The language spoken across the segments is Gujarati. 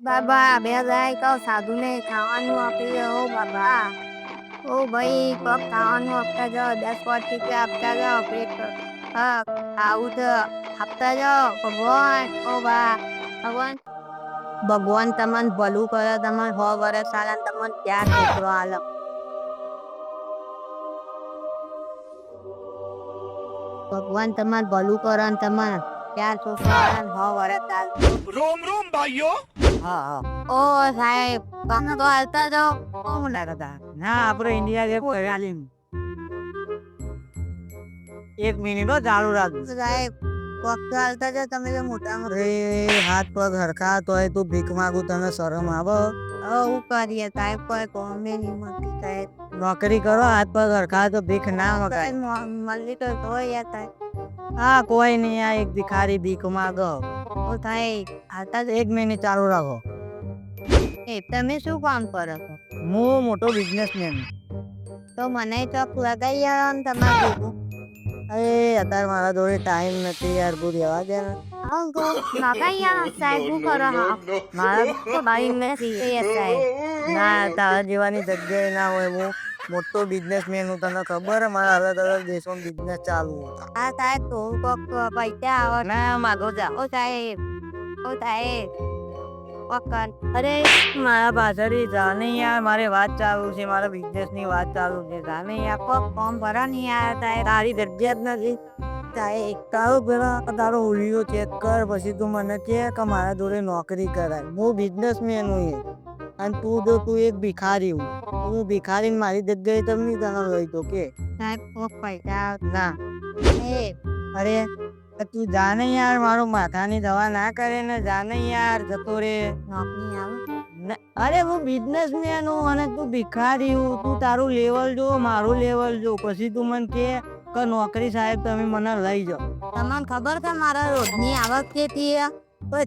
બાબા બે જાય તો સાધુ ને ખાવાનું આપી દે ઓ બાબા. ઓ ભાઈ કોક ખાવાનું આપતા જાઓ 10 આપતા જાઓ પેટ આવું તો આપતા જાઓ ભગવાન ઓ બા ભગવાન. ભગવાન તમને ભલું કરે તમને 100 વર્ષ સાલા તમને ક્યાં છોકરો આલો. ભગવાન તમાર ભલું કરે ને તમાર 4 છોકરા આલે 100 વર્ષ આલે. रोम रोम भाइयों। હા હા. ઓ સાહેબ તમે તો હાલતા જાઓ કોણ લાગતા ના આપણે ઇન્ડિયા જે કોઈ 1 મિનિટ ચાલુ રાખજો સાહેબ. વખત હાલતા જાઓ તમે તો મોટા રે હાથ પગ હરખા તોય તું ભીખ માંગુ તને શરમ આવો. હું કરીએ સાહેબ કોઈ કોમે નહીં મળતી સાહેબ. નોકરી કરો હાથ પગ હરખા તો ભીખ ના મગાય મળી તો યાર સાહેબ. હા કોઈ નહીં આ એક ભિખારી ભીખ માંગો. ઓ સાહેબ હાલતા 1 મિનિટ ચાલુ રાખો. તમે શું કામ કરો છો? હું મોટો બિઝનેસમેન. તો મને ચોક લગાઈ આવો ને તમારે ભેગું. અરે અત્યારે મારા જોડે ટાઈમ નથી યાર તું રહેવા દે ને. લગાઈ આવો સાહેબ શું કરો છો? મારા તો ટાઈમ નથી સાહેબ. ના તારા જેવાની જગ્યાએ ના હોય હું મોટો બિઝનેસમેન હું તને ખબર હે મારા અલગ અલગ દેશોમાં બિઝનેસ ચાલુ. હા સાહેબ તો કોક પૈસા આવો ના માગો જા. ઓ સાહેબ ઓ સાહેબ અરે મારા પાછળથી જા નહીં યાર મારે વાત ચાલુ છે મારા બિઝનેસ ની વાત ચાલુ છે જા નહીં યાર કોક ફોર્મ ભરા નહીં યાર તારી જગ્યા જ નથી. તારો પેલા તારો હુલિયો ચેક કર પછી તું મને કે મારા જોડે નોકરી કરાય. હું બિઝનેસમેન હું અને તું એક ભિખારી હું. હું ભિખારી મારી જગ્યાએ તમને તને લઈ તો કે સાહેબ કોક પૈસા ના અરે તું જાને યાર મારું માથાની દવા ના કરે ને જાને યાર જતો રે. નોકરી આવે અરે હું બિઝનેસમેન હું અને તું ભિખારી હું. તું તારું લેવલ જો મારું લેવલ જો પછી તું મને કે નોકરી સાહેબ તમે મને લઈ જાઓ. તમને ખબર છે મારા રોજની આવક કેટલી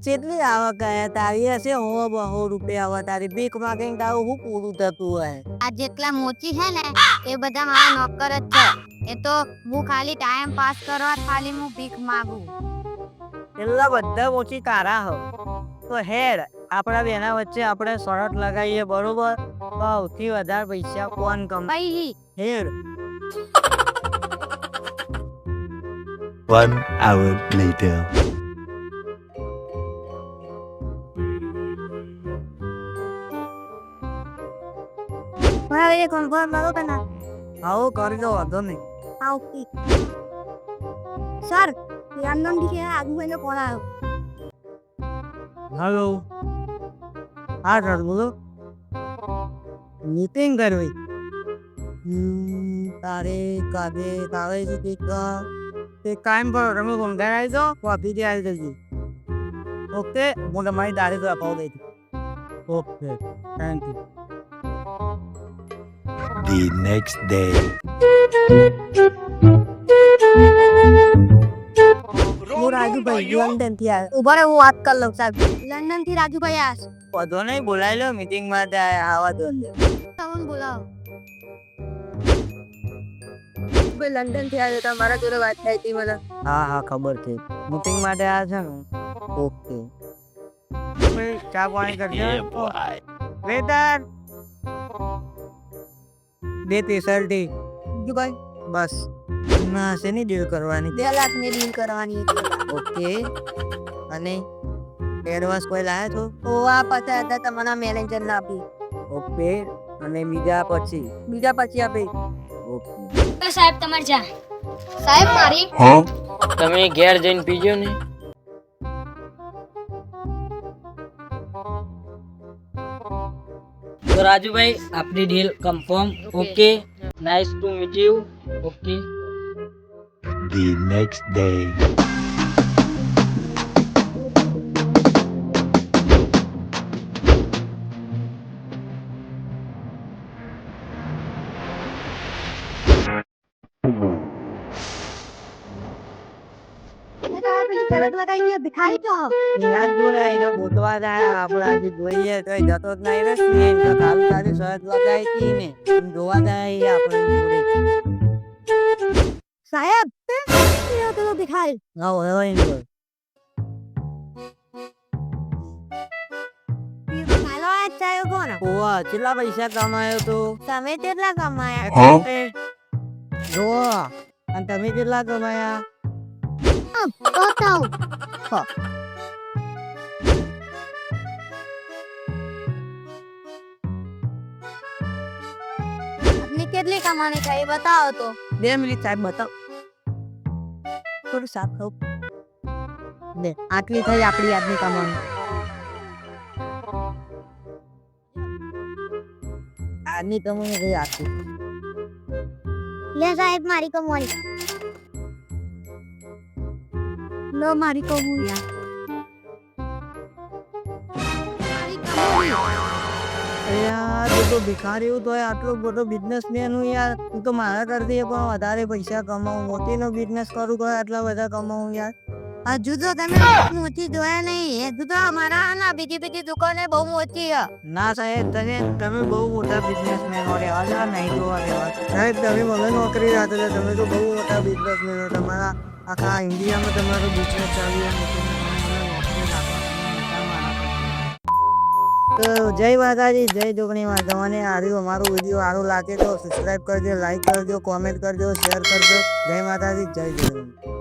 કેટલી આવક તારી હશે 100-200 રૂપિયા આવે તારી ભીખ માંગીને તારું શું પૂરું થતું હોય. આ જેટલા મોચી છે ને એ બધા મારા નોકર જ છે. એ તો હું ખાલી ટાઈમ પાસ કરવા ખાલી હું ભીખ માંગુ. એટલા બધા મોચી તારા હો તો હેડ આપણા બેના વચ્ચે આપણે શરત લગાવીએ બરોબર. સૌથી વધારે પૈસા કોણ કમાઈ હેડ. 1 hour later. હવે કન્ફર્મ કરો કે ના? આવો કરી દો વાંધો નહીં. ઓકે સર લંડન થી આજુ ભાઈને ફોન આવ્યો. હેલો હા સર બોલો. મીટિંગ કરવી તારે કાલે તારે તે કામ પર તમે સમજાય આવી દો કોફી થી આવી જજો. ઓકે હું તમારી તારીખ અપાવ દઈ દઉં. Okay thank you. The next day. હું રાજુભાઈ લંડન થી આવ્યો. ઉભા રહો હું વાત કરી લઉં સાહેબ. લંડન થી રાજુભાઈ આવ્યા. વધો નહીં બોલાવી લો મીટિંગ માટે આવા દો. તમને બોલાવો. ભાઈ લંડન થી આવ્યો તમારા જોડે વાત થઈ હતી મને. હા હા ખબર છે મીટિંગ માટે આવ્યા છે ને. ઓકે ચા પાણી કરજો. વેટર 2 ટી-શર્ટી ભાઈ બસ ના શેની ડીલ કરવાની 2 લાખ ની ડીલ કરવાની. ઓકે અને એડવાન્સ કોઈ લાયા છો? ઓ આ પછી હતા તમારા મેનેજર ને આપી. ઓકે અને બીજા પછી આપી. ઓકે સાહેબ તમારે જા સાહેબ મારી તમે ઘેર જઈને પીજો ને. તો રાજુભાઈ આપની deal confirm. Okay nice to meet you. Okay The next day. ભિખારી તો યાદ જોડે એને ગોતવા જાય આપણે આજે જોઈએ તો જતો જ નહીં રે સ્નેહ તો ખાલી ખાલી શરત લગાવી હતી ને જોવા જાય આપણે જોડે. સાહેબ પેલો ભિખારી હા હવે જ થયો કોને ઓવા કેટલા પૈસા કમાયો તો તમે કેટલા કમાયા જો અને તમે કેટલા કમાયા બતાવ આપની કેટલી કમાણી થઈ બતાવો તો 2 મિનિટ સાહેબ બતાવ થોડું સાફ થવું દે આટલી થઈ આપણી આજની કમાણી આજની કમાણી થઈ આટલી લે સાહેબ મારી કમાણી લો મારી કમાણી યાર તું તો ભિખારી હું તો આટલો મોટો બિઝનેસમેન હું યાર હું તો મારા કરતી પણ વધારે પૈસા કમાવું મોટીનો બિઝનેસ કરું તો આટલા બધા કમાવું યાર હજુ તો તમે મોટી જોયા નહીં હજુ તો અમારા ના બીજી બીજી દુકાને બહુ મોટી છે ના સાહેબ તમે બહુ મોટા બિઝનેસમેન હો રહેવા દેવા નહીં જોવા રહેવા સાહેબ તમે મને નોકરી રાખો છો તમે તો બહુ મોટા બિઝનેસમેન હો તમારા આખા ઇન્ડિયામાં તમારો બિઝનેસ ચાલી રહ્યો છે તમે મને નોકરી રાખો તો જય માતાજી જય જોગણી માતા મને આર્યું અમારું વિડીયો સારું લાગે તો સબસ્ક્રાઈબ કરજો લાઈક કરજો કોમેન્ટ કરજો શેર કરજો જય માતાજી જય જોગણી